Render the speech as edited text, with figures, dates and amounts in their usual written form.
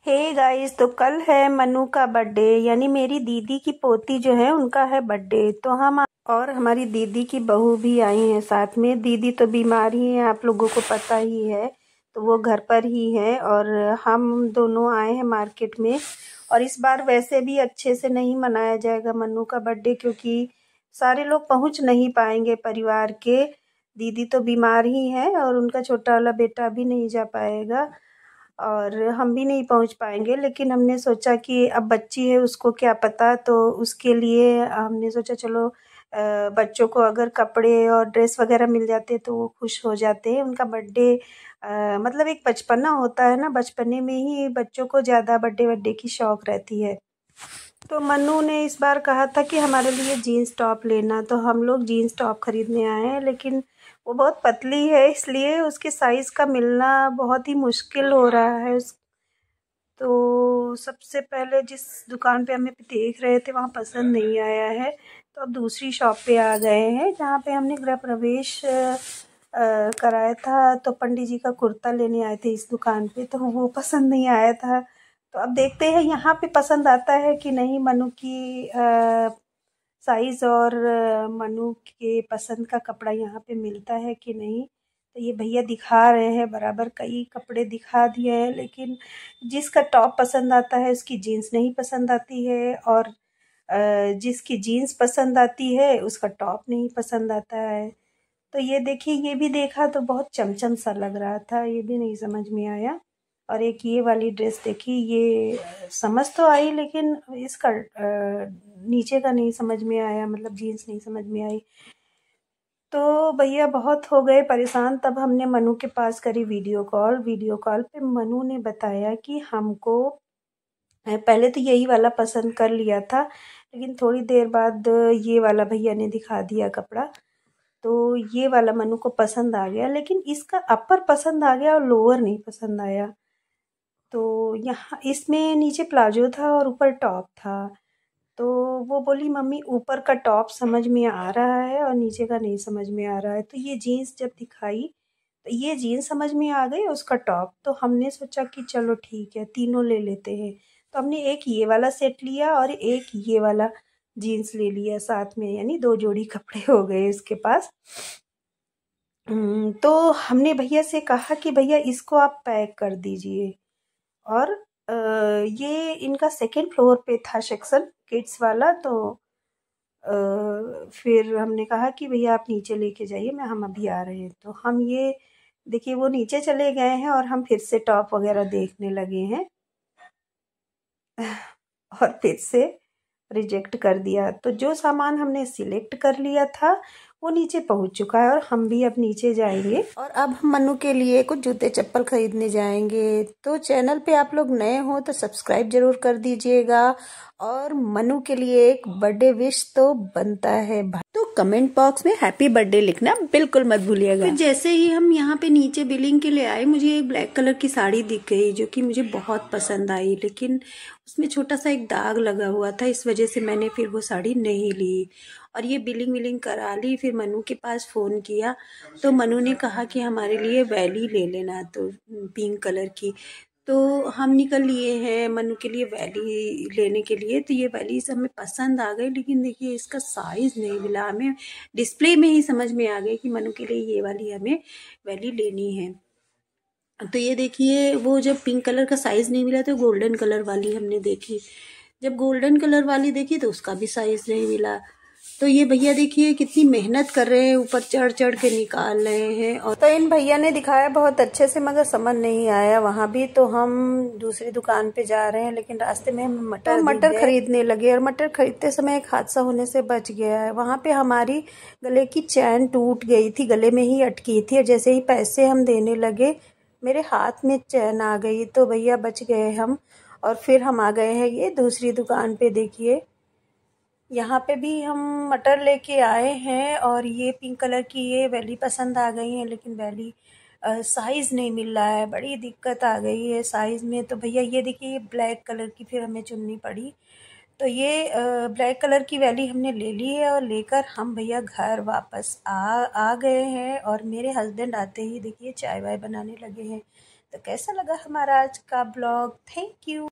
Hey guys, तो कल है मनु का बर्थडे। यानी मेरी दीदी की पोती जो है उनका है बर्थडे। तो हम और हमारी दीदी की बहू भी आई हैं साथ में। दीदी तो बीमार ही है, आप लोगों को पता ही है, तो वो घर पर ही है और हम दोनों आए हैं मार्केट में। और इस बार वैसे भी अच्छे से नहीं मनाया जाएगा मनु का बर्थडे, क्योंकि सारे लोग पहुंच नहीं पाएंगे परिवार के। दीदी तो बीमार ही है और उनका छोटा वाला बेटा भी नहीं जा पाएगा और हम भी नहीं पहुंच पाएंगे। लेकिन हमने सोचा कि अब बच्ची है, उसको क्या पता, तो उसके लिए हमने सोचा चलो बच्चों को अगर कपड़े और ड्रेस वगैरह मिल जाते तो वो खुश हो जाते हैं। उनका बर्थडे मतलब एक बचपना होता है ना, बचपने में ही बच्चों को ज़्यादा बर्थडे की शौक रहती है। तो मन्नू ने इस बार कहा था कि हमारे लिए जीन्स टॉप लेना, तो हम लोग जीन्स टॉप खरीदने आए हैं। लेकिन वो बहुत पतली है, इसलिए उसके साइज़ का मिलना बहुत ही मुश्किल हो रहा है। तो सबसे पहले जिस दुकान पे हमें देख रहे थे वहाँ पसंद नहीं आया है, तो अब दूसरी शॉप पे आ गए हैं जहाँ पे हमने गृह प्रवेश कराया था। तो पंडित जी का कुर्ता लेने आए थे इस दुकान पे, तो वो पसंद नहीं आया था। तो अब देखते हैं यहाँ पे पसंद आता है कि नहीं मनु की साइज़, और मनु के पसंद का कपड़ा यहाँ पे मिलता है कि नहीं। तो ये भैया दिखा रहे हैं, बराबर कई कपड़े दिखा दिए हैं, लेकिन जिसका टॉप पसंद आता है उसकी जीन्स नहीं पसंद आती है, और जिसकी जीन्स पसंद आती है उसका टॉप नहीं पसंद आता है। तो ये देखिए, ये भी देखा तो बहुत चमचम सा लग रहा था, ये भी नहीं समझ में आया। और एक ये वाली ड्रेस देखी, ये समझ तो आई लेकिन इसका नीचे का नहीं समझ में आया, मतलब जीन्स नहीं समझ में आई। तो भैया बहुत हो गए परेशान। तब हमने मनु के पास करी वीडियो कॉल पे मनु ने बताया कि हमको पहले तो यही वाला पसंद कर लिया था, लेकिन थोड़ी देर बाद ये वाला भैया ने दिखा दिया कपड़ा, तो ये वाला मनु को पसंद आ गया। लेकिन इसका अपर पसंद आ गया और लोअर नहीं पसंद आया। तो यहाँ इसमें नीचे प्लाजो था और ऊपर टॉप था। तो वो बोली मम्मी ऊपर का टॉप समझ में आ रहा है और नीचे का नहीं समझ में आ रहा है। तो ये जीन्स जब दिखाई तो ये जीन्स समझ में आ गई, उसका टॉप। तो हमने सोचा कि चलो ठीक है, तीनों ले लेते हैं। तो हमने एक ये वाला सेट लिया और एक ये वाला जीन्स ले लिया साथ में, यानी 2 जोड़ी कपड़े हो गए उसके पास। तो हमने भैया से कहा कि भैया इसको आप पैक कर दीजिए। और ये इनका सेकंड फ्लोर पे था सेक्शन किड्स वाला। तो फिर हमने कहा कि भैया आप नीचे लेके जाइए, हम अभी आ रहे हैं। तो हम ये देखिए वो नीचे चले गए हैं और हम फिर से टॉप वगैरह देखने लगे हैं और फिर से रिजेक्ट कर दिया। तो जो सामान हमने सिलेक्ट कर लिया था वो नीचे पहुंच चुका है और हम भी अब नीचे जाएंगे और अब हम मनु के लिए कुछ जूते चप्पल खरीदने जाएंगे। तो चैनल पे आप लोग नए हो तो सब्सक्राइब जरूर कर दीजिएगा, और मनु के लिए एक बर्थडे विश तो बनता है भाई। तो कमेंट बॉक्स में हैप्पी बर्थडे लिखना बिल्कुल मत भूलिएगा। फिर जैसे ही हम यहाँ पे नीचे बिलिंग के लिए आए, मुझे एक ब्लैक कलर की साड़ी दिख गई जो कि मुझे बहुत पसंद आई, लेकिन उसमें छोटा सा एक दाग लगा हुआ था, इस वजह से मैंने फिर वो साड़ी नहीं ली। और ये बिलिंग करा ली। फिर मनु के पास फ़ोन किया तो मनु ने कहा कि हमारे लिए वैली ले लेना, तो पिंक कलर की। तो हम निकल लिए हैं मनु के लिए वैली लेने के लिए। तो ये वैली से हमें पसंद आ गई, लेकिन देखिए इसका साइज़ नहीं मिला हमें। डिस्प्ले में ही समझ में आ गई कि मनु के लिए ये वाली हमें वैली लेनी है। तो ये देखिए, वो जब पिंक कलर का साइज़ नहीं मिला तो गोल्डन कलर वाली हमने देखी। जब गोल्डन कलर वाली देखी तो उसका भी साइज़ नहीं मिला। तो ये भैया देखिए कितनी मेहनत कर रहे हैं, ऊपर चढ़ चढ़ के निकाल रहे हैं। और तो इन भैया ने दिखाया बहुत अच्छे से, मगर समझ नहीं आया वहाँ भी। तो हम दूसरी दुकान पे जा रहे हैं, लेकिन रास्ते में हम मटर खरीदने लगे और मटर खरीदते समय एक हादसा होने से बच गया है। वहाँ पे हमारी गले की चैन टूट गई थी, गले में ही अटकी थी, और जैसे ही पैसे हम देने लगे मेरे हाथ में चैन आ गई। तो भैया बच गए हम। और फिर हम आ गए हैं ये दूसरी दुकान पे। देखिए यहाँ पे भी हम मटर लेके आए हैं, और ये पिंक कलर की ये वैली पसंद आ गई है, लेकिन वैली साइज़ नहीं मिल रहा है, बड़ी दिक्कत आ गई है साइज़ में। तो भैया ये देखिए ये ब्लैक कलर की फिर हमें चुननी पड़ी। तो ये ब्लैक कलर की वैली हमने ले ली है, और लेकर हम भैया घर वापस आ गए हैं। और मेरे हस्बैंड आते ही देखिए चाय वाय बनाने लगे हैं। तो कैसा लगा हमारा आज का ब्लॉग? Thank you.